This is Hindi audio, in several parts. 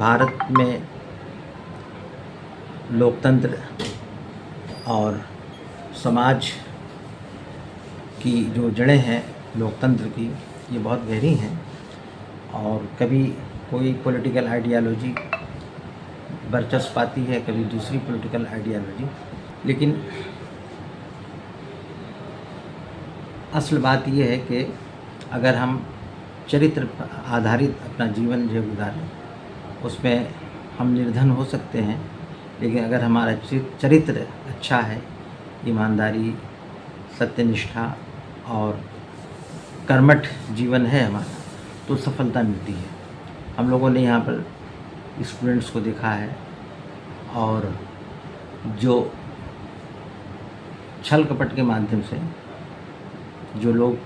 भारत में लोकतंत्र और समाज की जो जड़ें हैं लोकतंत्र की, ये बहुत गहरी हैं। और कभी कोई पॉलिटिकल आइडियोलॉजी वर्चस्व पाती है, कभी दूसरी पॉलिटिकल आइडियोलॉजी। लेकिन असल बात ये है कि अगर हम चरित्र आधारित अपना जीवन जो गुजारें, उसमें हम निर्धन हो सकते हैं, लेकिन अगर हमारा चरित्र अच्छा है, ईमानदारी, सत्यनिष्ठा और कर्मठ जीवन है हमारा, तो सफलता मिलती है। हम लोगों ने यहाँ पर स्टूडेंट्स को देखा है, और जो छल कपट के माध्यम से जो लोग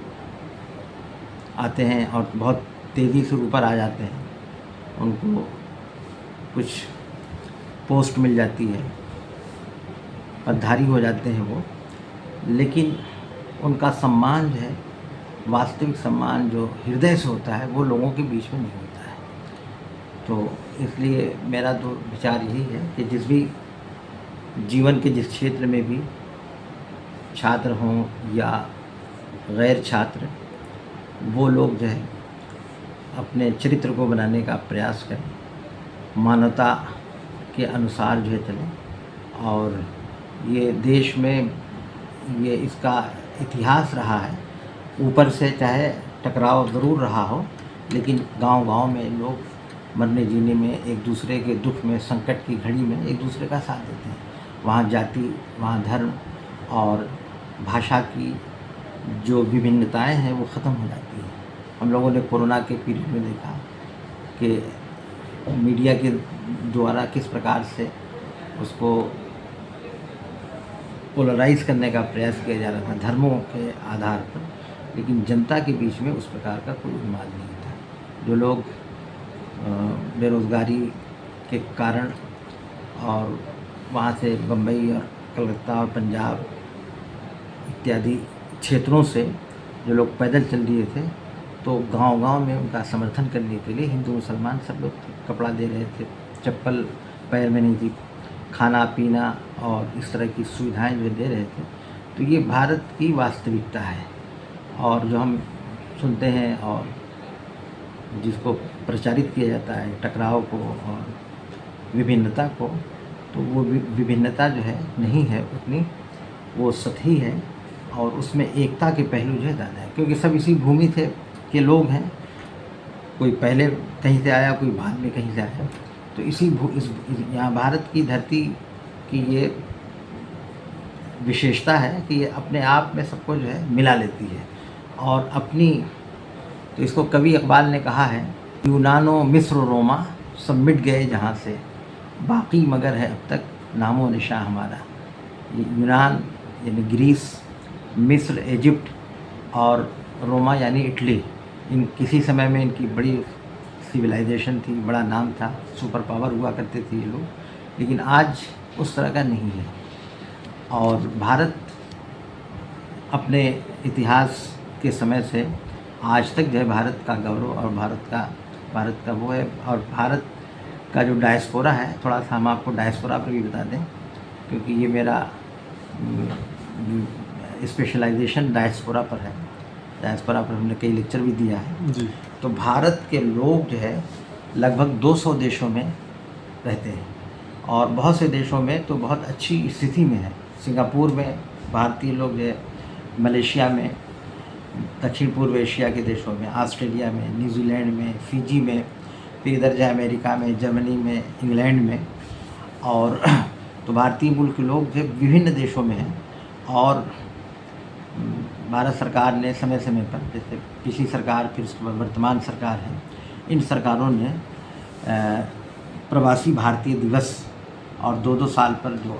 आते हैं और बहुत तेज़ी से ऊपर आ जाते हैं, उनको कुछ पोस्ट मिल जाती है, पदधारी हो जाते हैं वो, लेकिन उनका सम्मान जो है, वास्तविक सम्मान जो हृदय से होता है, वो लोगों के बीच में नहीं होता है। तो इसलिए मेरा तो विचार यही है कि जिस भी जीवन के जिस क्षेत्र में भी छात्र हों या गैर छात्र, वो लोग जो है अपने चरित्र को बनाने का प्रयास करें, मानवता के अनुसार जो है चलें। और ये देश में ये इसका इतिहास रहा है, ऊपर से चाहे टकराव ज़रूर रहा हो, लेकिन गांव-गांव में लोग मरने जीने में, एक दूसरे के दुख में, संकट की घड़ी में एक दूसरे का साथ देते हैं। वहाँ जाति, वहाँ धर्म और भाषा की जो विभिन्नताएं हैं वो ख़त्म हो जाती हैं। हम लोगों ने कोरोना के पीरियड में देखा कि मीडिया के द्वारा किस प्रकार से उसको पोलराइज करने का प्रयास किया जा रहा था धर्मों के आधार पर, लेकिन जनता के बीच में उस प्रकार का कोई उन्माद नहीं था। जो लोग बेरोज़गारी के कारण और वहाँ से बम्बई और कलकत्ता और पंजाब इत्यादि क्षेत्रों से जो लोग पैदल चल दिए थे, तो गांव-गांव में उनका समर्थन करने के लिए हिंदू मुसलमान सब लोग कपड़ा दे रहे थे, चप्पल पैर में नहीं थी, खाना पीना और इस तरह की सुविधाएं जो दे रहे थे। तो ये भारत की वास्तविकता है, और जो हम सुनते हैं और जिसको प्रचारित किया जाता है टकराव को और विभिन्नता को, तो वो विभिन्नता जो है नहीं है उतनी, वो सतही है, और उसमें एकता के पहलू जो है ज़्यादा है, क्योंकि सब इसी भूमि से के लोग हैं। कोई पहले कहीं से आया, कोई बाद में कहीं से आया, तो यहाँ भारत की धरती की ये विशेषता है कि ये अपने आप में सबको जो है मिला लेती है और अपनी। तो इसको कवि इकबाल ने कहा है, यूनानो मिस्र रोमा सब मिट गए जहाँ से, बाकी मगर है अब तक नामो निशा हमारा। ये यूनान यानी ग्रीस, मिस्र इजिप्ट और रोमा यानी इटली, इन किसी समय में इनकी बड़ी सिविलाइजेशन थी, बड़ा नाम था, सुपर पावर हुआ करते थे ये लोग, लेकिन आज उस तरह का नहीं है। और भारत अपने इतिहास के समय से आज तक जो है भारत का गौरव और भारत का वो है। और भारत का जो डायस्पोरा है, थोड़ा सा हम आपको डायस्पोरा पर भी बता दें, क्योंकि ये मेरा स्पेशलाइजेशन डायस्पोरा पर है। डायस्पोरा पर हमने कई लेक्चर भी दिया है जी। तो भारत के लोग जो है लगभग 200 देशों में रहते हैं, और बहुत से देशों में तो बहुत अच्छी स्थिति में है। सिंगापुर में भारतीय लोग जो है, मलेशिया में, दक्षिण पूर्व एशिया के देशों में, ऑस्ट्रेलिया में, न्यूजीलैंड में, फिजी में, फिर इधर जाए अमेरिका में, जर्मनी में, इंग्लैंड में। और तो भारतीय मूल के लोग जो विभिन्न देशों में हैं, और भारत सरकार ने समय समय पर, जैसे पिछली सरकार, फिर उसके बाद वर्तमान सरकार है, इन सरकारों ने प्रवासी भारतीय दिवस और 2-2 साल पर जो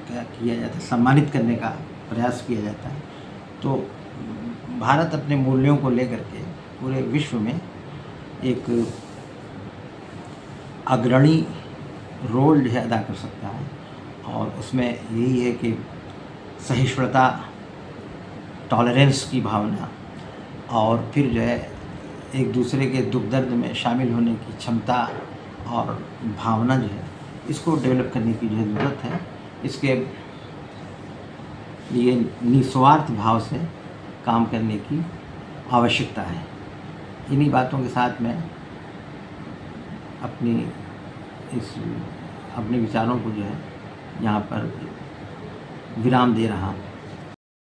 क्या किया जाता है, सम्मानित करने का प्रयास किया जाता है। तो भारत अपने मूल्यों को लेकर के पूरे विश्व में एक अग्रणी रोल जो है अदा कर सकता है, और उसमें यही है कि सहिष्णुता, टॉलरेंस की भावना, और फिर जो है एक दूसरे के दुख दर्द में शामिल होने की क्षमता और भावना जो है इसको डेवलप करने की जो है ज़रूरत है। इसके लिए निस्वार्थ भाव से काम करने की आवश्यकता है। इन्हीं बातों के साथ मैं अपने विचारों को जो है यहाँ पर विराम दे रहा हूँ।